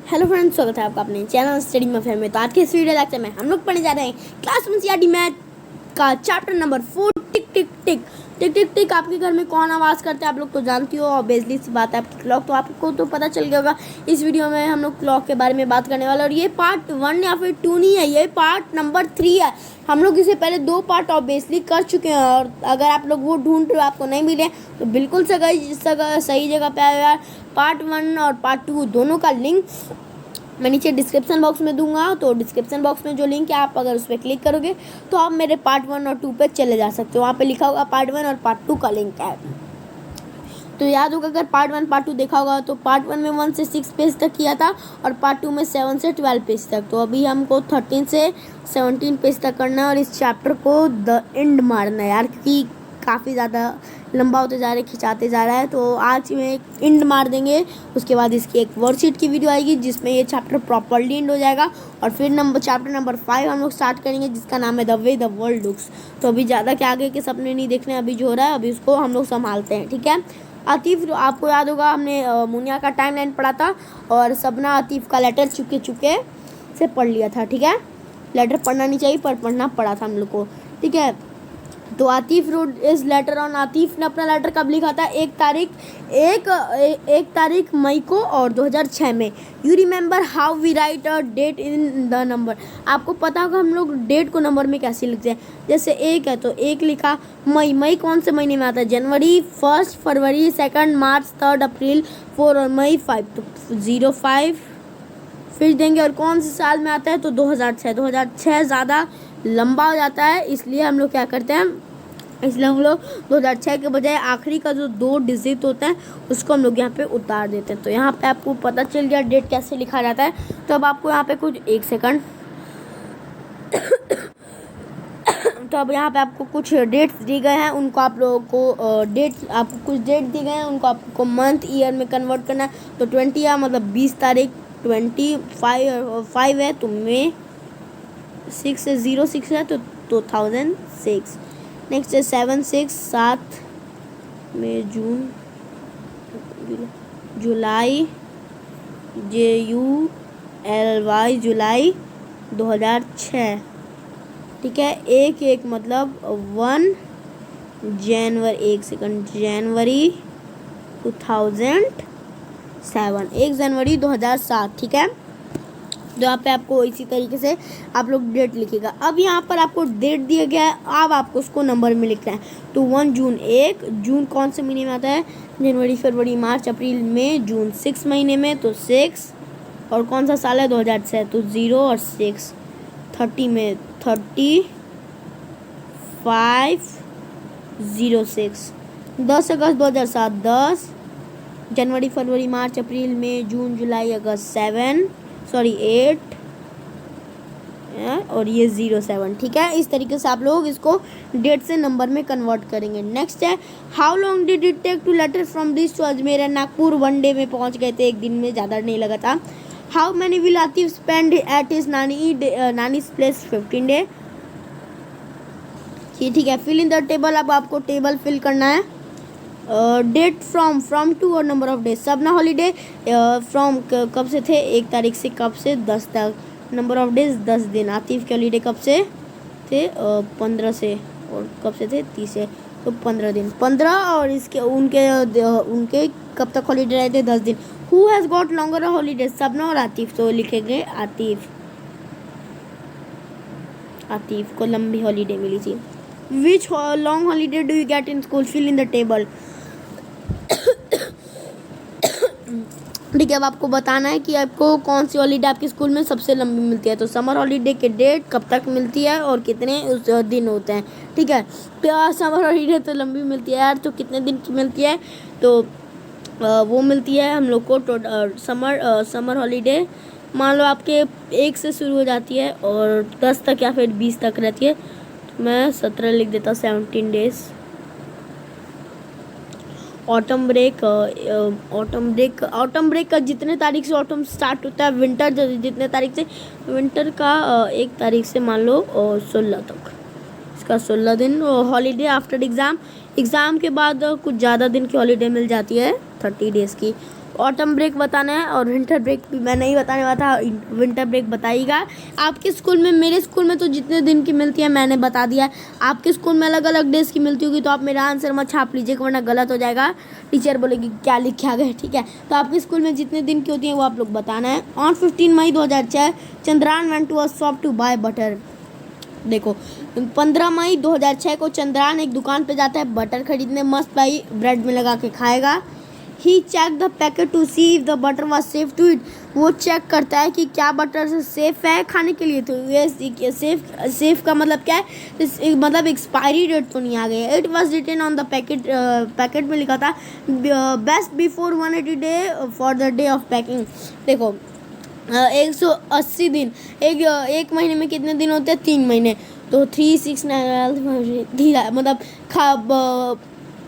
Hello friends, स्वागत है आपका अपने चैनल स्टडी में फेयर में। तो आज के इस वीडियो लेक्चर में हम लोग पढ़ने जा रहे हैं क्लास 1 मैथ का चैप्टर नंबर 4 टिक टिक टिक टिक टिक टिक। आपके घर में कौन आवाज़ करते हैं आप लोग तो जानती हो, और बेसिकली सी बात है आपकी क्लॉक, तो आपको तो पता चल गया होगा। इस वीडियो में हम लोग क्लॉक के बारे में बात करने वाले, और ये पार्ट 1 या फिर 2 नहीं है, ये पार्ट नंबर 3 है। हम लोग इसे पहले 2 पार्ट ऑब्वियसली कर चुके हैं, और अगर आप लोग वो ढूंढ रहे हो आपको नहीं मिले तो बिल्कुल सही जगह पे आए यार। पार्ट 1 और पार्ट 2 दोनों का लिंक मैं नीचे डिस्क्रिप्शन बॉक्स में दूंगा। तो डिस्क्रिप्शन बॉक्स में जो लिंक है, आप अगर उस पर क्लिक करोगे तो आप मेरे पार्ट 1 और 2 पे चले जा सकते हो। वहाँ पे लिखा होगा पार्ट 1 और पार्ट 2 का लिंक है। तो याद होगा, अगर पार्ट 1 पार्ट 2 देखा होगा तो पार्ट 1 में 1 से 6 पेज तक किया था, और पार्ट 2 में 7 से 12 पेज तक। तो अभी हमको 13 से 17 पेज तक करना है, और इस चैप्टर को द एंड मारना है यार, क्योंकि काफ़ी ज़्यादा लंबा होते जा रहा है, खिंचाते जा रहा है। तो आज में एक एंड मार देंगे, उसके बाद इसकी एक वर्कशीट की वीडियो आएगी जिसमें ये चैप्टर प्रॉपर्ली एंड हो जाएगा, और फिर चैप्टर नंबर 5 हम लोग स्टार्ट करेंगे जिसका नाम है the way the world looks. तो अभी ज़्यादा के आगे के सपने नहीं देखने, अभी जो हो रहा है अभी उसको हम लोग संभालते हैं, ठीक है। आतिफ, आपको याद होगा हमने मुनिया का टाइमलाइन पढ़ा था, और सबना आतिफ का लेटर चुके चुके से पढ़ लिया था, ठीक है। लेटर पढ़ना नहीं चाहिए पर पढ़ना पड़ा था हम लोग को, ठीक है। तो आतिफ रोड इस लेटर ऑन, आतिफ ने अपना लेटर कब लिखा था? 1 तारीख मई को, और 2006 में। You remember how we write a date in the number? आपको पता होगा हम लोग डेट को नंबर में कैसे लिखते हैं। जैसे 1 है तो 1 लिखा। मई कौन से महीने में आता है? जनवरी, 1 फरवरी, 2 मार्च, 3 अप्रैल, 4 और मई 5, तो 05 फिर देंगे। और कौन से साल में आता है? तो 2006 ज़्यादा लंबा हो जाता है, इसलिए हम लोग क्या करते हैं, इसलिए हम लोग 2006 के बजाय आखिरी का जो 2 डिजिट होता है उसको हम लोग यहाँ पे उतार देते हैं। तो यहाँ पे आपको पता चल गया डेट कैसे लिखा जाता है। तो अब आपको यहाँ पे कुछ 1 सेकंड तो अब यहाँ पे आपको कुछ डेट्स दिए गए हैं, उनको आप लोगों को आपको कुछ डेट दिए गए हैं, उनको आपको मंथ ईयर में कन्वर्ट करना है। तो 20 है मतलब 20 तारीख, 25 है तो मई, 6 है 06 है तो 2006। नेक्स्ट है 7 में जून, जुलाई, JULY जुलाई 2006, ठीक है। 1 मतलब 1 जनवरी, 1 सेकंड, जनवरी 2007, 1 जनवरी 2007, ठीक है। तो यहाँ पे आपको इसी तरीके से आप लोग डेट लिखिएगा। अब यहाँ पर आपको डेट दिया गया है, अब आपको उसको नंबर में लिखना है। तो 1 जून, 1 जून कौन से महीने में आता है? जनवरी, फरवरी, मार्च, अप्रैल, मई, जून 6 महीने में, तो 6। और कौन सा साल है? 2006, तो 0 और 6। 30 में 3506। 10 अगस्त 2007, 10। जनवरी, फरवरी, मार्च, अप्रैल, मई, जून, जुलाई, अगस्त 8, और ये 07, ठीक है। इस तरीके से आप लोग इसको डेट से नंबर में कन्वर्ट करेंगे। नेक्स्ट है, how long did it take to letter from this to Ajmer and Nagpur? 1 day में पहुंच गए थे, 1 दिन में, ज़्यादा नहीं लगा था। How many will Atif spend at his nannies place? 15 day, ठीक है। फिल इन द टेबल, अब आपको टेबल फिल करना है। डेट फ्रॉम टू और नंबर ऑफ डेज। सबना हॉलीडे फ्रॉम कब से थे? 1 तारीख से कब से? 10 तक। नंबर ऑफ डेज 10 दिन। आतिफ के हॉलीडे कब से थे? 15 से, और कब से थे? 30 से, तो 15 दिन। 15 और इसके उनके कब तक हॉलीडे रहे थे? 10 दिन। Who has got longer holiday? सबना और आतिफ, तो लिखेंगे आतिफ को लंबी हॉलीडे मिली थी। Which long holiday do you get in school? Fill in the table, ठीक है। अब आपको बताना है कि आपको कौन सी हॉलीडे आपके स्कूल में सबसे लंबी मिलती है। तो समर हॉलीडे के डेट कब तक मिलती है और कितने उस दिन होते हैं, ठीक है। तो समर हॉलीडे तो लंबी मिलती है यार, तो कितने दिन की मिलती है? तो वो मिलती है हम लोग को समर हॉलीडे, मान लो आपके 1 से शुरू हो जाती है और 10 तक या फिर 20 तक रहती है। तो मैं 17 लिख देता, 17 डेज। ऑटम ब्रेक का जितने तारीख से ऑटम स्टार्ट होता है, विंटर जितने तारीख से, विंटर का 1 तारीख से मान लो 16 तक, इसका 16 दिन। हॉलीडे आफ्टर एग्ज़ाम के बाद कुछ ज़्यादा दिन की हॉलीडे मिल जाती है, 30 डेज़ की। ऑटम ब्रेक बताना है और विंटर ब्रेक भी मैं नहीं बताने वाला था, विंटर ब्रेक बताइएगा। आपके स्कूल में, मेरे स्कूल में तो जितने दिन की मिलती है मैंने बता दिया है। आपके स्कूल में अलग अलग डेज की मिलती होगी तो आप मेरा आंसर मत छाप लीजिएगा वरना गलत हो जाएगा, टीचर बोलेगी क्या लिख के आ गए, ठीक है। तो आपके स्कूल में जितने दिन की होती हैं वो आप लोग बताना है। On 15 May 2006 Chandrayaan went to a shop to buy butter. देखो 15 मई 2006 को चंद्रयान एक दुकान पे जाता है बटर खरीदने, मस्त भाई ब्रेड में लगा के खाएगा। He check the packet to see if the butter was safe to eat. वो चेक करता है कि क्या बटर सेफ है खाने के लिए। तो ये सेफ का मतलब क्या है, मतलब एक्सपायरी डेट तो नहीं आ गई है। It was written on the packet, packet में लिखा था best before 180 day for the day of packing. देखो 180 दिन, एक महीने में कितने दिन होते हैं, 3 महीने, तो 3 6 9 मतलब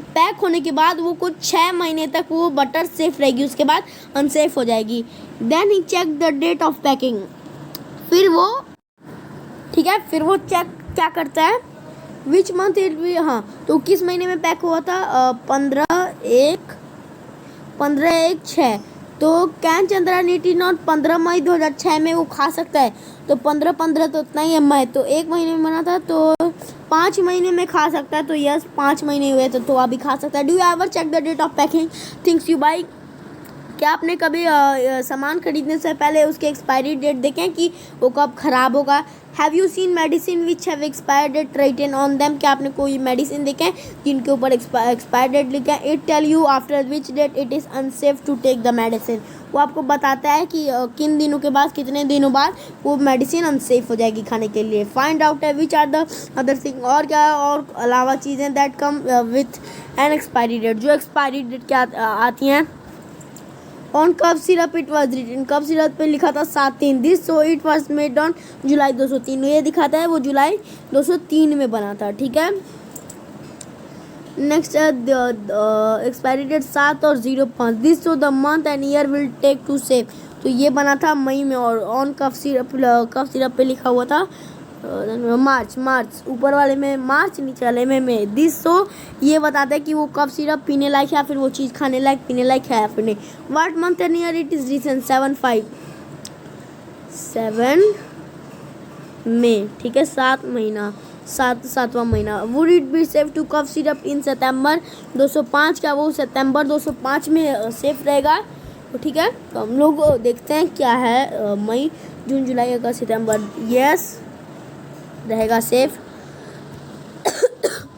पैक होने के बाद वो कुछ 6 महीने तक वो बटर सेफ रहेगी, उसके बाद अनसेफ हो जाएगी। देन ही check the date of packing, फिर वो, ठीक है, फिर वो चेक क्या करता है, विच मंथ इट भी, हाँ तो किस महीने में पैक हुआ था, 15/1/6। तो कैन चंद्रयान 18 और 15 मई 2006 में वो खा सकता है। तो 15 तो उतना ही है, मई तो 1 महीने में बना था तो 5 महीने में खा सकता है। तो यस 5 महीने हुए तो अभी खा सकता है। Do you ever check the date of packing things you buy. क्या आपने कभी सामान खरीदने से पहले उसके एक्सपायरी डेट देखें कि वो कब ख़राब होगा। Have you seen medicine which have expire date written on them. क्या आपने कोई मेडिसिन देखे जिनके ऊपर एक्सपायर डेट लिखा है। It tell you after which date it is unsafe to take the medicine. वो आपको बताता है कि किन दिनों के बाद, कितने दिनों बाद वो मेडिसिन अनसेफ हो जाएगी खाने के लिए। फाइंड आउट है which are the other thing, और क्या और अलावा चीज़ें that come with an expiry date, जो एक्सपायरी डेट क्या आती हैं। On cough syrup it was written, cough syrup पे लिखा था 7/3 this, so it was made on July 203। ये दिखाता है वो जुलाई 203 में बना था, ठीक है। नेक्स्ट एक्सपायरी डेट 7 और 05 this, so the month and year will take to save. तो ये बना था मई में। और ऑन कफ सिरप पे लिखा हुआ था मार्च, ऊपर वाले में मार्च, नीचे वाले में मई। दिस, सो ये बताता है कि वो कफ सिरप पीने लायक है या फिर वो चीज़ खाने लायक पीने लायक है या फिर नहीं। What month and year it is recent 7 May, ठीक है, 7वां महीना। Would it be safe to cough syrup in September 205, क्या वो सितंबर 205 में सेफ रहेगा। तो ठीक है, तो हम लोग देखते हैं क्या है, मई जून जुलाई अगस्त सितंबर, यस रहेगा सेफ।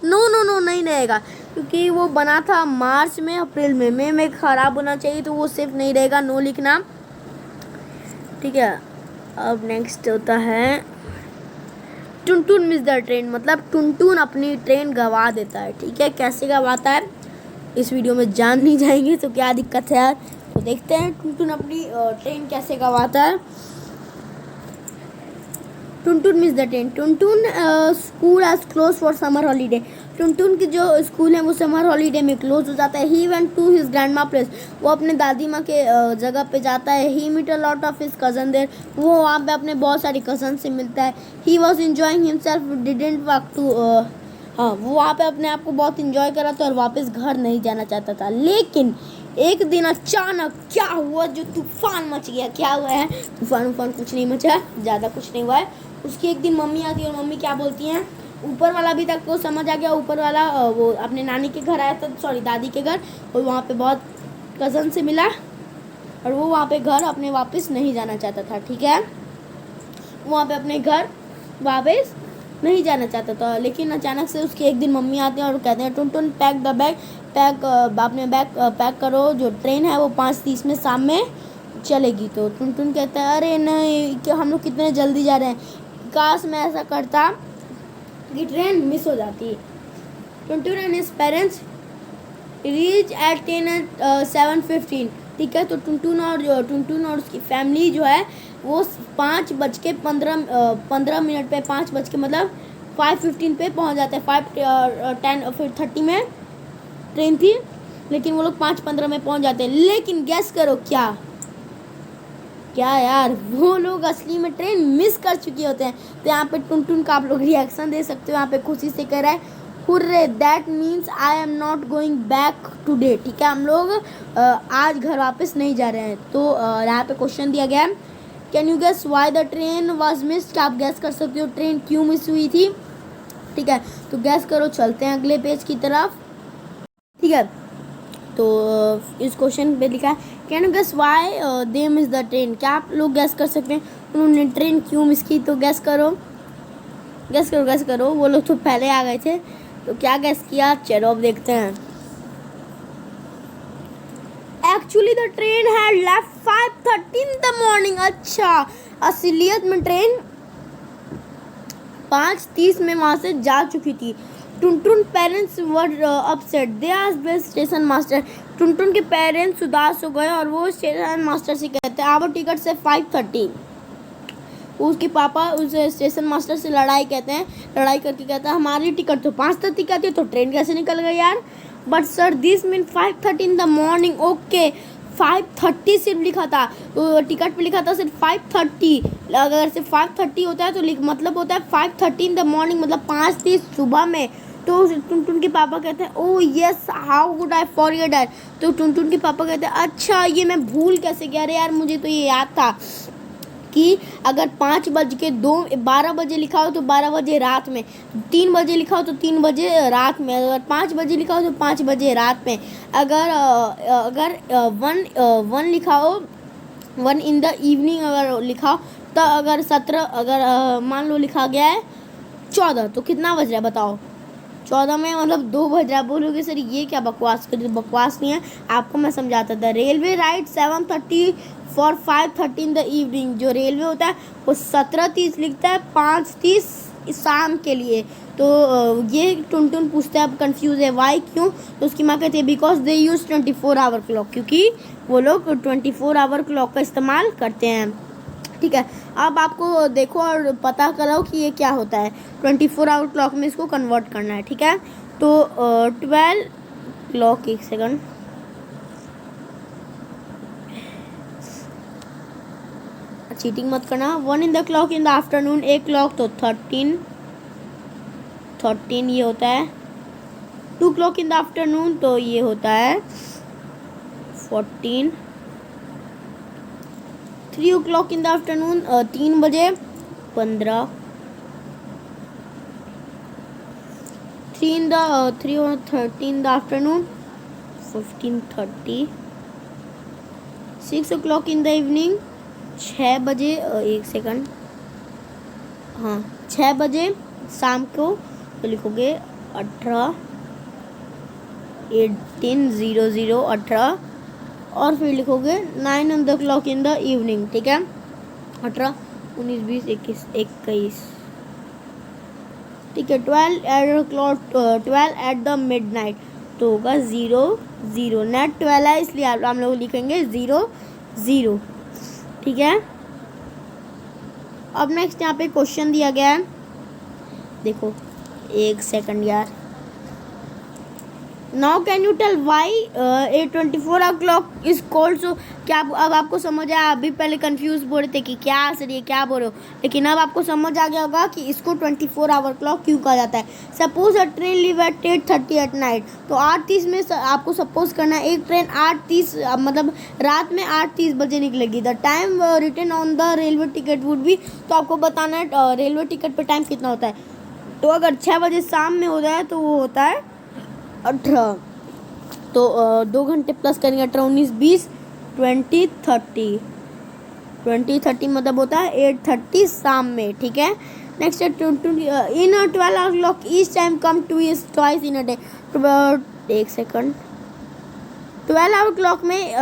नो नहीं रहेगा क्योंकि वो बना था मार्च में, अप्रैल में, मई में ख़राब होना चाहिए तो वो सेफ नहीं रहेगा, नो लिखना, ठीक है। अब नेक्स्ट होता है टुनटुन मिस द ट्रेन, मतलब टुनटुन अपनी ट्रेन गंवा देता है, ठीक है। कैसे गंवाता है इस वीडियो में जान नहीं जाएंगे तो क्या दिक्कत है यार। तो देखते हैं टुनटुन अपनी ट्रेन कैसे गंवाता है। Tuntun miss the train, Tuntun school as close for summer holiday. Tuntun की जो स्कूल है वो समर हॉलीडे में क्लोज हो जाता है। He went to his grandma place, वो अपने दादी माँ के जगह पे जाता है। He meet a lot of his cousin there, वो वहाँ पे अपने बहुत सारे कज़न से मिलता है। He was enjoying himself didn't walk to, हाँ वो वहाँ पे अपने आप को बहुत इन्जॉय कर रहा था और वापस घर नहीं जाना चाहता था। लेकिन एक दिन अचानक क्या हुआ, जो तूफान मच गया। क्या हुआ है, तूफान कुछ नहीं मचा, ज़्यादा कुछ नहीं हुआ है। उसकी एक दिन मम्मी आती है और मम्मी क्या बोलती हैं, ऊपर वाला अभी तक को समझ आ गया, ऊपर वाला वो अपने नानी के घर आया था, सॉरी दादी के घर, और वहाँ पे बहुत कज़न से मिला और वो वहाँ पे घर अपने वापस नहीं जाना चाहता था, ठीक है। वहाँ पे अपने घर वापस नहीं जाना चाहता था। लेकिन अचानक से उसकी एक दिन मम्मी आते हैं और कहते हैं टुनटुन पैक द बैग, अपने बैग पैक करो, जो ट्रेन है वो 5:30 में शाम में चलेगी। तो टुनटुन कहता है अरे नहीं, कि हम लोग कितने जल्दी जा रहे हैं, काश मैं ऐसा करता कि ट्रेन मिस हो जाती। Tuntun and his parents reach at 7:15, ठीक है। तो टुनटुन और उसकी फैमिली जो है वो 5:15 पे 5 बज के मतलब 5:15 पे पहुंच जाते हैं। 5:10 और फिर 30 में ट्रेन थी, लेकिन वो लोग 5:15 में पहुंच जाते हैं। लेकिन गैस करो क्या यार, वो लोग असली में ट्रेन मिस कर चुके होते हैं। तो यहाँ पे टुनटुन का आप लोग रिएक्शन दे सकते हो। यहाँ पे खुशी से कह रहा है hurray that means I am not going back today. ठीक है, हम लोग आज घर वापस नहीं जा रहे हैं। तो यहाँ पे क्वेश्चन दिया गया है, can you guess why the train was missed. क्या आप गैस कर सकते हो ट्रेन क्यों मिस हुई थी। ठीक है, तो गैस करो। चलते हैं अगले पेज की तरफ। ठीक है, तो इस क्वेश्चन पे लिखा है can you guess why they miss the train. क्या आप लोग गैस कर सकते हैं उन्होंने ट्रेन क्यों मिस की। तो गैस करो, गैस करो, गैस करो। वो लोग तो पहले आ गए थे, तो क्या गैस किया, चलो अब देखते हैं। Actually the train had left 5:30 in the morning. अच्छा, असलियत में ट्रेन 5:30 में वहाँ से जा चुकी थी। Tuntun parents were upset, they asked the station master. Tuntun के पेरेंट्स उदास हो गए और वो स्टेशन मास्टर से कहते हैं आवर टिकट से 5:30। उसके पापा उस स्टेशन मास्टर से लड़ाई करके कहता है हमारी टिकट तो 5:30 का थी, तो ट्रेन कैसे निकल गई यार। But sir this mean 5:30 in the morning. Okay, 5:30 सिर्फ लिखा था, तो टिकट पे लिखा था सिर्फ 5:30। अगर सिर्फ 5:30 होता है तो मतलब होता है 5:30 इन द मॉर्निंग, मतलब 5:30 सुबह में। तो टुनटुन के पापा कहते हैं oh yes how would I forget that. तो टुनटुन के पापा कहते हैं अच्छा ये मैं भूल कैसे गया। अरे यार मुझे तो ये याद था कि अगर 5:12 बजे लिखा हो तो 12 बजे रात में, 3 बजे लिखा हो तो 3 बजे रात में, अगर 5 बजे लिखा हो तो 5 बजे रात में, अगर 1 लिखा हो 1 इन द इवनिंग अगर लिखा हो, तो अगर 17 अगर मान लो लिखा गया है 14, तो कितना बज रहा है बताओ। 14 में मतलब 2 बज रहा है। बोलोगे सर ये क्या बकवास कर, बकवास नहीं है, आपको मैं समझाता था। Railway right 7:30 for 5:30 in the evening. जो रेलवे होता है वो 17:30 लिखता है 5:30 शाम के लिए। तो ये टुनटुन पूछता है, अब कंफ्यूज है वाई क्यों। तो उसकी माँ कहती है because they use 24 hour clock, क्योंकि वो लोग 24 आवर क्लॉक का इस्तेमाल करते हैं। ठीक है, अब आपको देखो और पता करो कि ये क्या होता है। 24 आवर क्लॉक में इसको कन्वर्ट करना है। ठीक है, तो 12 क्लॉक, एक सेकंड, चीटिंग मत करना। 1 in the clock in the afternoon, 1 clock तो 13 ये होता है। 2 क्लॉक इन द आफ्टरनून तो ये होता है 14। 3 o'clock इन द आफ्टरनून 3 बजे 15। 3:30 in the afternoon 15:30। 6 o'clock in the evening 6 बजे, एक सेकंड, हाँ 6 बजे शाम को, तो लिखोगे 18 18:00 18, और फिर लिखोगे 9 on the clock in the evening. ठीक है, 18 19 20 21 21। ठीक है, 12 एट द मिड नाइट, तो होगा 0 नेट 12 है, इसलिए हम लोग लिखेंगे 0 ठीक है। अब नेक्स्ट यहाँ पे क्वेश्चन दिया गया है, देखो एक सेकंड यार। Now can you tell why 24 o'clock is cold. So क्या अब आपको समझ आया। अभी पहले कंफ्यूज बोल रहे थे कि क्या सर ये क्या बोल रहे हो, लेकिन अब आपको समझ आ गया होगा कि इसको 24 आवर क्लॉक क्यों कहा जाता है। Suppose a train leave at 8:30 at night, तो 8:30 में आपको सपोज करना है एक ट्रेन 8:30 मतलब रात में 8:30 बजे निकलेगी। The time written on the railway ticket would be, तो आपको बताना है रेलवे टिकट पर टाइम कितना होता है। तो अगर 6 बजे शाम में हो जाए तो वो होता है 18, तो 2 घंटे प्लस करेंगे 18 19 20 20 30 मतलब होता है 8:30 शाम में। ठीक है, नेक्स्ट है इन 12 o'clock each time come two is twice in a day. एक सेकंड, 12 आवर क्लॉक में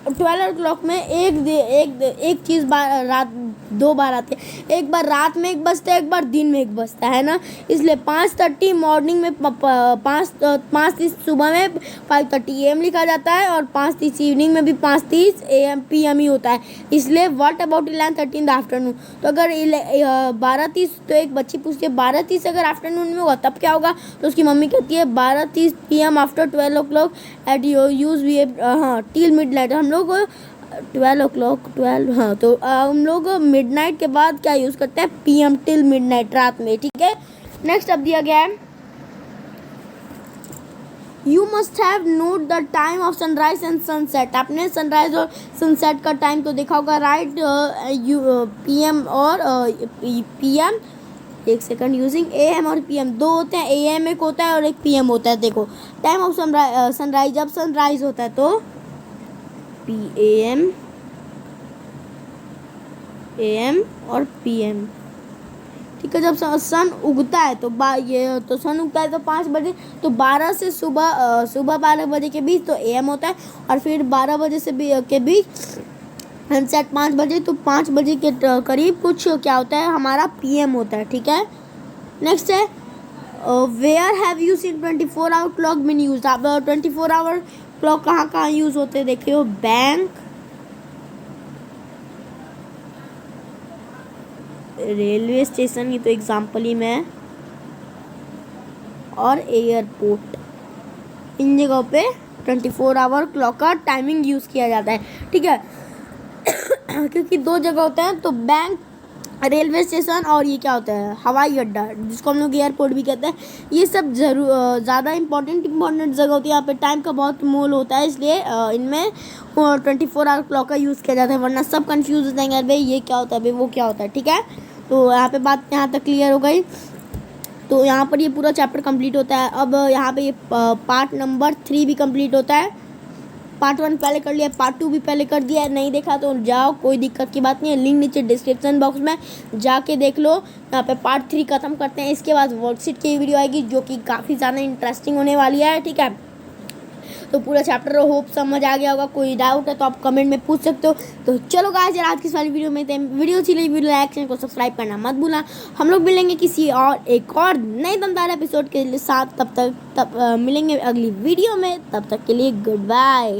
12 आवर क्लॉक में एक चीज़ रात 2 बार आते हैं, एक बार रात में एक बजता है, एक बार दिन में एक बजता है ना। इसलिए 5:30 मॉर्निंग में 5:30 सुबह में 5:30 AM लिखा जाता है, और 5:30 इवनिंग में भी 5:30 AM PM ही होता है। इसलिए what about 11:30 in the afternoon. तो अगर 12:30, तो एक बच्ची पूछती है 12:30 अगर आफ्टरनून में होगा तब क्या होगा। तो उसकी मम्मी कहती है 12:30 PM after 12 o'clock at use we हाँ टिल मिड नाइट। हम लोग 12 o'clock 12 हाँ, तो हम लोग मिड नाइट के बाद क्या यूज़ करते हैं PM टिल मिड नाइट, रात में। ठीक है, नेक्स्ट अब दिया गया है you must have note the time of sunrise and sunset. आपने सनराइज और सनसेट का टाइम तो देखा होगा, राइट। यू PM और PM, एक सेकंड, यूजिंग AM और PM दो होते हैं, AM एक होता है और एक PM होता है। देखो टाइम ऑफ सनराइज, जब सनराइज होता है तो AM और PM, ठीक है। जब सन उगता है तो सन उगता है तो 5 बजे, तो 12 से सुबह 12 बजे के बीच तो AM होता है, और फिर 12 बजे से के बीच सनसेट 5 बजे, तो 5 बजे के करीब कुछ क्या होता है, हमारा PM होता है, ठीक है। नेक्स्ट है where have you seen 24 hour clock been use. आप 24 आवर क्लॉक कहाँ कहाँ यूज होते हैं देखिए, बैंक, रेलवे स्टेशन, ये तो एग्जाम्पल ही मैं, और एयरपोर्ट, इन जगहों पे 24 आवर क्लॉक का टाइमिंग यूज़ किया जाता है, ठीक है। क्योंकि दो जगह होते हैं, तो बैंक, रेलवे स्टेशन, और ये क्या होता है, हवाई अड्डा, जिसको हम लोग एयरपोर्ट भी कहते हैं। ये सब ज़्यादा इंपॉर्टेंट जगह होती है, यहाँ पे टाइम का बहुत मोल होता है, इसलिए इनमें 24 आवर क्लॉक का यूज़ किया जाता है, वरना सब कंफ्यूज हो जाएंगे, भाई ये क्या होता है, भाई वो क्या होता है, ठीक है। तो यहाँ पे बात यहाँ तक क्लियर हो गई। तो यहाँ पर ये पूरा चैप्टर कंप्लीट होता है। अब यहाँ पे ये पार्ट नंबर 3 भी कंप्लीट होता है। पार्ट 1 पहले कर लिया, पार्ट 2 भी पहले कर दिया है, नहीं देखा तो जाओ, कोई दिक्कत की बात नहीं है, लिंक नीचे डिस्क्रिप्शन बॉक्स में जाके देख लो। यहाँ पे पार्ट 3 खत्म करते हैं, इसके बाद वर्कशीट की वीडियो आएगी जो कि काफ़ी ज़्यादा इंटरेस्टिंग होने वाली है, ठीक है। तो पूरा चैप्टर होप समझ आ गया होगा, कोई डाउट है तो आप कमेंट में पूछ सकते हो। तो चलो गाइस, आज की इस वाली वीडियो में वीडियो अच्छी लगी, वीडियो लाइक, चैनल को सब्सक्राइब करना मत भूलना। हम लोग मिलेंगे किसी और एक और नए दमदार एपिसोड के साथ, तब तक मिलेंगे अगली वीडियो में, तब तक के लिए गुड बाय।